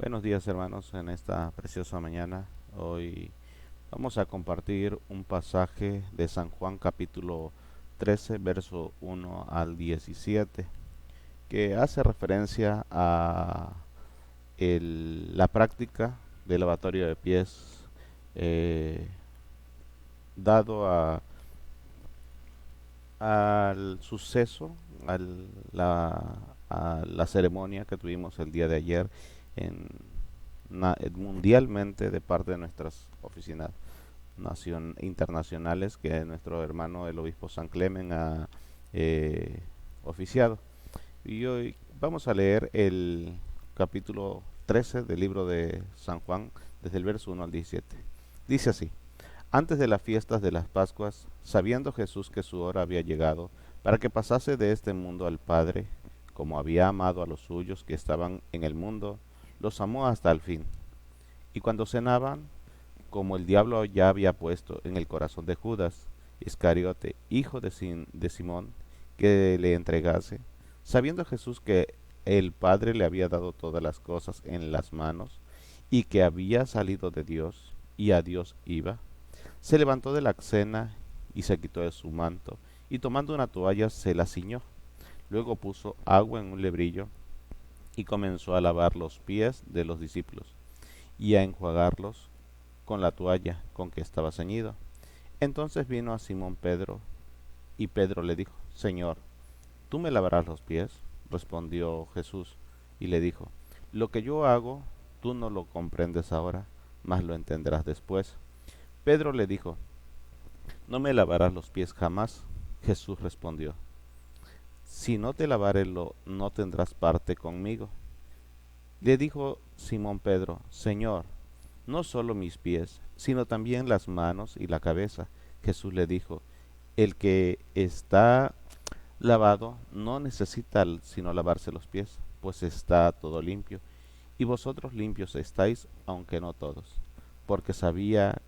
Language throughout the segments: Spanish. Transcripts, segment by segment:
Buenos días hermanos, en esta preciosa mañana. Hoy vamos a compartir un pasaje de San Juan capítulo 13, verso 1 al 17, que hace referencia a la práctica del lavatorio de pies eh, dado al suceso, al- la, a la ceremonia que tuvimos el día de ayer en, mundialmente de parte de nuestras oficinas internacionales que nuestro hermano el obispo San Clemen ha eh, oficiado. Y hoy vamos a leer el capítulo 13 del libro de San Juan, desde el verso 1 al 17. Dice así: Antes de las fiestas de las Pascuas, sabiendo Jesús que su hora había llegado para que pasase de este mundo al Padre, como había amado a los suyos que estaban en el mundo, los amó hasta el fin. Y cuando cenaban, como el diablo ya había puesto en el corazón de Judas Iscariote, hijo de Simón, que le entregase, sabiendo Jesús que el Padre le había dado todas las cosas en las manos, y que había salido de Dios, y a Dios iba, se levantó de la cena y se quitó de su manto, y tomando una toalla se la ciñó. Luego puso agua en un lebrillo y comenzó a lavar los pies de los discípulos y a enjuagarlos con la toalla con que estaba ceñido. Entonces vino a Simón Pedro, y Pedro le dijo: Señor, ¿tú me lavarás los pies? Respondió Jesús y le dijo: Lo que yo hago, tú no lo comprendes ahora, mas lo entenderás después. Pedro le dijo: No me lavarás los pies jamás. Jesús respondió: Si no te lavare no tendrás parte conmigo. Le dijo Simón Pedro: Señor, no solo mis pies, sino también las manos y la cabeza. Jesús le dijo: El que está lavado no necesita sino lavarse los pies, pues está todo limpio. Y vosotros limpios estáis, aunque no todos. Porque sabía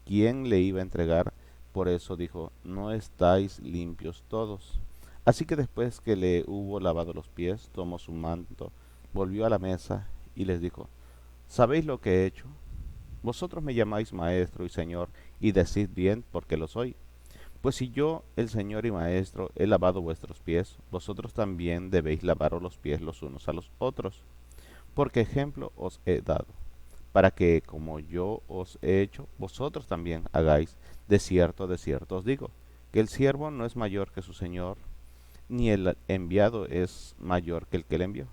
quién le iba a entregar, por eso dijo: No estáis limpios todos. Así que después que le hubo lavado los pies, tomó su manto, volvió a la mesa y les dijo: ¿Sabéis lo que he hecho? Vosotros me llamáis maestro y señor, y decid bien, porque lo soy. Pues si yo, el Señor y Maestro, he lavado vuestros pies, vosotros también debéis lavaros los pies los unos a los otros, porque ejemplo os he dado, para que, como yo os he hecho, vosotros también hagáis. De cierto os digo, que el siervo no es mayor que su Señor, ni el enviado es mayor que el que le envió.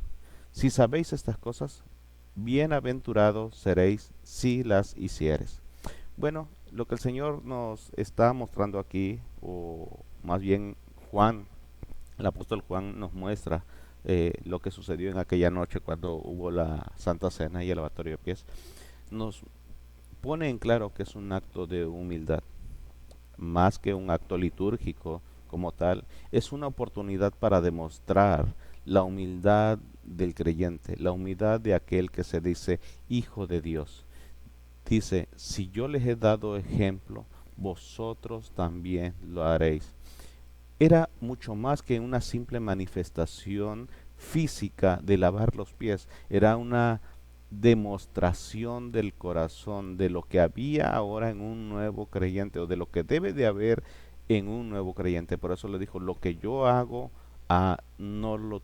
Si sabéis estas cosas, bienaventurados seréis si las hiciereis. Bueno, lo que el Señor nos está mostrando aquí, o más bien Juan, el apóstol Juan nos muestra lo que sucedió en aquella noche cuando hubo la Santa Cena y el lavatorio de pies, nos pone en claro que es un acto de humildad, más que un acto litúrgico como tal, es una oportunidad para demostrar la humildad del creyente, la humildad de aquel que se dice hijo de Dios. Dice: si yo les he dado ejemplo, vosotros también lo haréis. Era mucho más que una simple manifestación física de lavar los pies, era una demostración del corazón de lo que había ahora en un nuevo creyente, o de lo que debe de haber en un nuevo creyente. Por eso le dijo: lo que yo hago,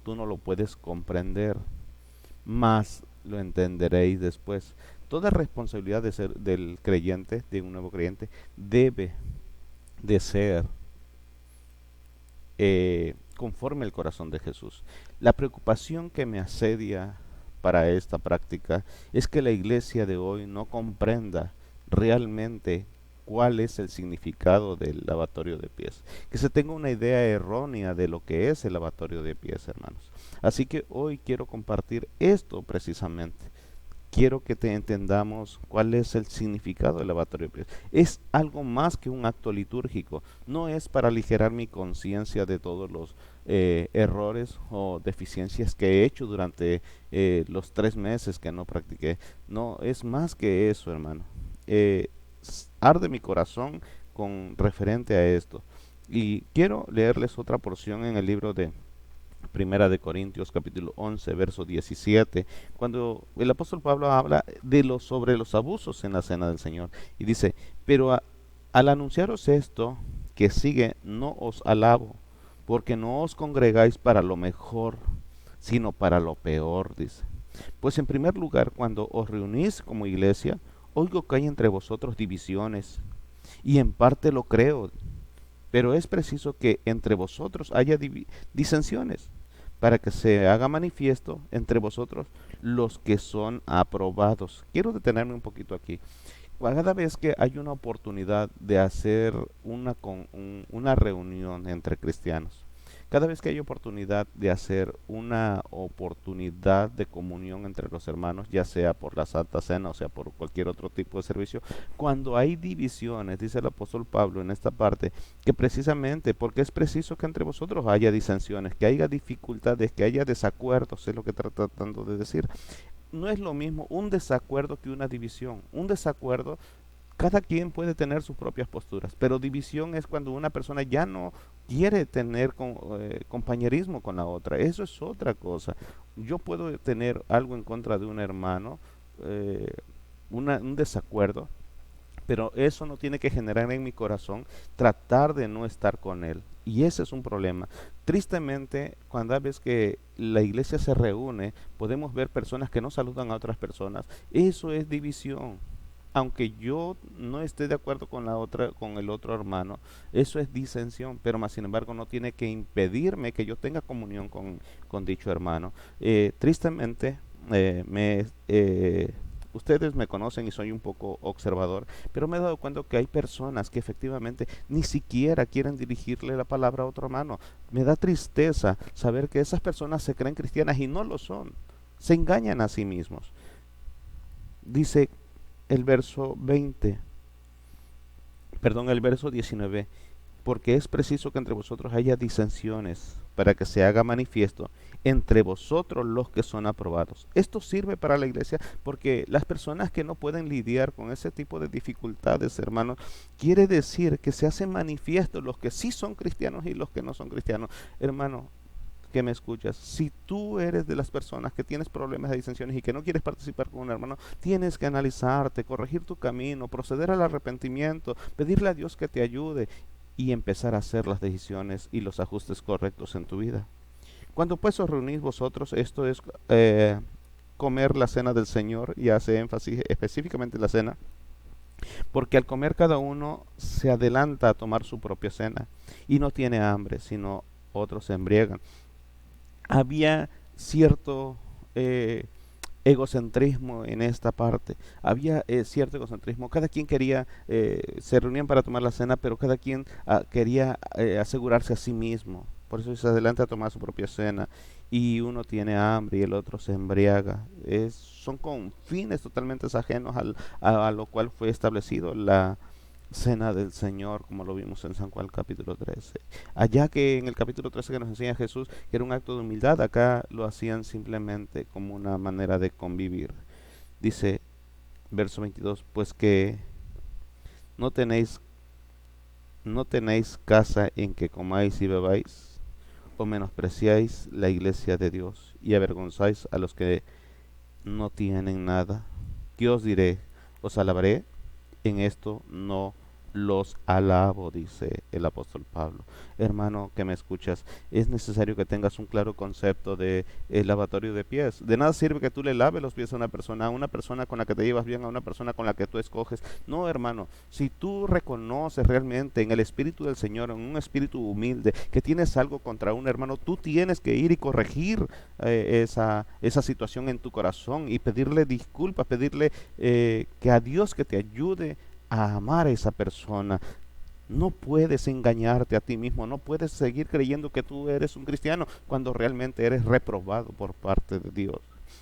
tú no lo puedes comprender, más lo entenderéis después. Toda responsabilidad del creyente, de un nuevo creyente, debe de ser conforme el corazón de Jesús. La preocupación que me asedia para esta práctica es que la iglesia de hoy no comprenda realmente cuál es el significado del lavatorio de pies, que se tenga una idea errónea de lo que es el lavatorio de pies, hermanos. Así que hoy quiero compartir esto precisamente. Quiero que te entendamos cuál es el significado del lavatorio de pies. Es algo más que un acto litúrgico. No es para aligerar mi conciencia de todos los errores o deficiencias que he hecho durante los 3 meses que no practiqué. No, es más que eso, hermano. Arde mi corazón con referente a esto. Y quiero leerles otra porción en el libro de Primera de Corintios capítulo 11, verso 17, cuando el apóstol Pablo habla sobre los abusos en la cena del Señor. Y dice, pero al anunciaros esto que sigue, no os alabo, porque no os congregáis para lo mejor, sino para lo peor, dice. Pues en primer lugar, cuando os reunís como iglesia, oigo que hay entre vosotros divisiones, y en parte lo creo, pero es preciso que entre vosotros haya disensiones, para que se haga manifiesto entre vosotros los que son aprobados. Quiero detenerme un poquito aquí. Cada vez que hay una oportunidad de hacer una reunión entre cristianos, cada vez que hay oportunidad de hacer una oportunidad de comunión entre los hermanos, ya sea por la Santa Cena o sea por cualquier otro tipo de servicio, cuando hay divisiones, dice el apóstol Pablo en esta parte, que precisamente porque es preciso que entre vosotros haya disensiones, que haya dificultades, que haya desacuerdos, es lo que está tratando de decir. No es lo mismo un desacuerdo que una división. Un desacuerdo, cada quien puede tener sus propias posturas, pero división es cuando una persona ya no quiere tener compañerismo con la otra. Eso es otra cosa. Yo puedo tener algo en contra de un hermano, eh, un desacuerdo, pero eso no tiene que generar en mi corazón tratar de no estar con él. Y ese es un problema. Tristemente, cuando ves que la iglesia se reúne, podemos ver personas que no saludan a otras personas. Eso es división. Aunque yo no esté de acuerdo con el otro hermano, eso es disensión, pero más sin embargo no tiene que impedirme que yo tenga comunión con dicho hermano. Tristemente, ustedes me conocen y soy un poco observador, pero me he dado cuenta que hay personas que efectivamente ni siquiera quieren dirigirle la palabra a otro hermano. Me da tristeza saber que esas personas se creen cristianas y no lo son. Se engañan a sí mismos. Dice el verso 20, perdón, el verso 19, porque es preciso que entre vosotros haya disensiones para que se haga manifiesto entre vosotros los que son aprobados. Esto sirve para la iglesia porque las personas que no pueden lidiar con ese tipo de dificultades, hermanos, quiere decir que se hacen manifiestos los que sí son cristianos y los que no son cristianos. Hermano, que me escuchas, si tú eres de las personas que tienes problemas de disensiones y que no quieres participar con un hermano, tienes que analizarte, corregir tu camino, proceder al arrepentimiento, pedirle a Dios que te ayude y empezar a hacer las decisiones y los ajustes correctos en tu vida. Cuando pues os reunís vosotros, esto es comer la cena del Señor, y hace énfasis específicamente en la cena, porque al comer cada uno se adelanta a tomar su propia cena y no tiene hambre, sino otros se embriagan. Había cierto egocentrismo en esta parte. Había cierto egocentrismo. Cada quien quería, se reunían para tomar la cena, pero cada quien quería asegurarse a sí mismo. Por eso se adelanta a tomar su propia cena. Y uno tiene hambre y el otro se embriaga. Son con fines totalmente ajenos a lo cual fue establecido la cena del Señor, como lo vimos en San Juan capítulo 13. Allá que en el capítulo 13 que nos enseña Jesús, que era un acto de humildad, acá lo hacían simplemente como una manera de convivir. Dice, verso 22, pues que no tenéis, no tenéis casa en que comáis y bebáis, o menospreciáis la iglesia de Dios y avergonzáis a los que no tienen nada. ¿Qué os diré? ¿Os alabaré? En esto no los alabo, dice el apóstol Pablo. Hermano que me escuchas, es necesario que tengas un claro concepto de el lavatorio de pies. De nada sirve que tú le laves los pies a una persona con la que te llevas bien, a una persona con la que tú escoges. No, hermano, si tú reconoces realmente en el Espíritu del Señor, en un espíritu humilde, que tienes algo contra un hermano, tú tienes que ir y corregir esa situación en tu corazón y pedirle disculpas, pedirle que a Dios que te ayude a amar a esa persona. No puedes engañarte a ti mismo, no puedes seguir creyendo que tú eres un cristiano cuando realmente eres reprobado por parte de Dios.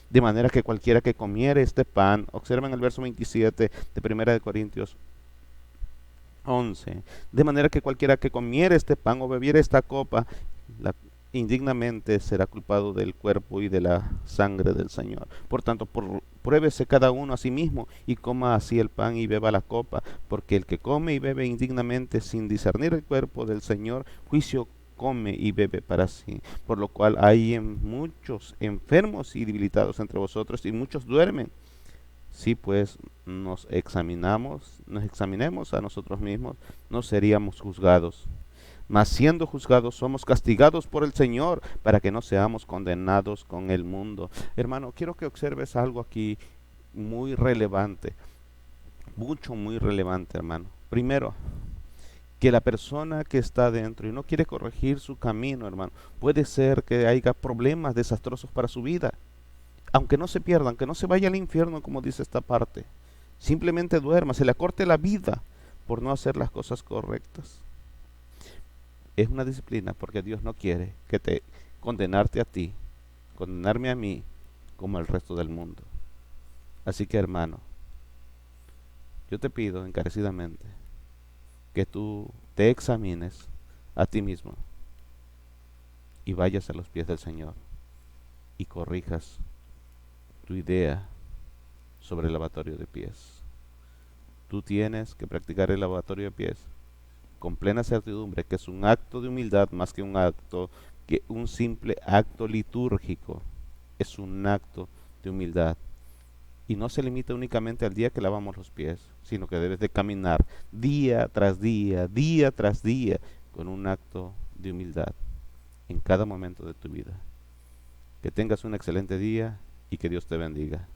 De manera que cualquiera que comiere este pan, observen el verso 27 de Primera de Corintios 11, de manera que cualquiera que comiere este pan o bebiere esta copa, indignamente será culpado del cuerpo y de la sangre del Señor. Por tanto, pruébese cada uno a sí mismo y coma así el pan y beba la copa, porque el que come y bebe indignamente sin discernir el cuerpo del Señor, juicio come y bebe para sí, por lo cual hay muchos enfermos y debilitados entre vosotros y muchos duermen. Si pues nos examinemos a nosotros mismos, no seríamos juzgados. Mas siendo juzgados somos castigados por el Señor para que no seamos condenados con el mundo. Hermano, quiero que observes algo aquí muy relevante, muy relevante, hermano. Primero, que la persona que está dentro y no quiere corregir su camino, hermano, puede ser que haya problemas desastrosos para su vida. Aunque no se pierda, aunque no se vaya al infierno, como dice esta parte, simplemente duerma, se le acorte la vida por no hacer las cosas correctas. Es una disciplina porque Dios no quiere que te condenarte a ti, condenarme a mí como al resto del mundo. Así que, hermano, yo te pido encarecidamente que tú te examines a ti mismo y vayas a los pies del Señor y corrijas tu idea sobre el lavatorio de pies. Tú tienes que practicar el lavatorio de pies con plena certidumbre que es un acto de humildad más que un simple acto litúrgico. Es un acto de humildad. Y no se limita únicamente al día que lavamos los pies, sino que debes de caminar día tras día, con un acto de humildad en cada momento de tu vida. Que tengas un excelente día y que Dios te bendiga.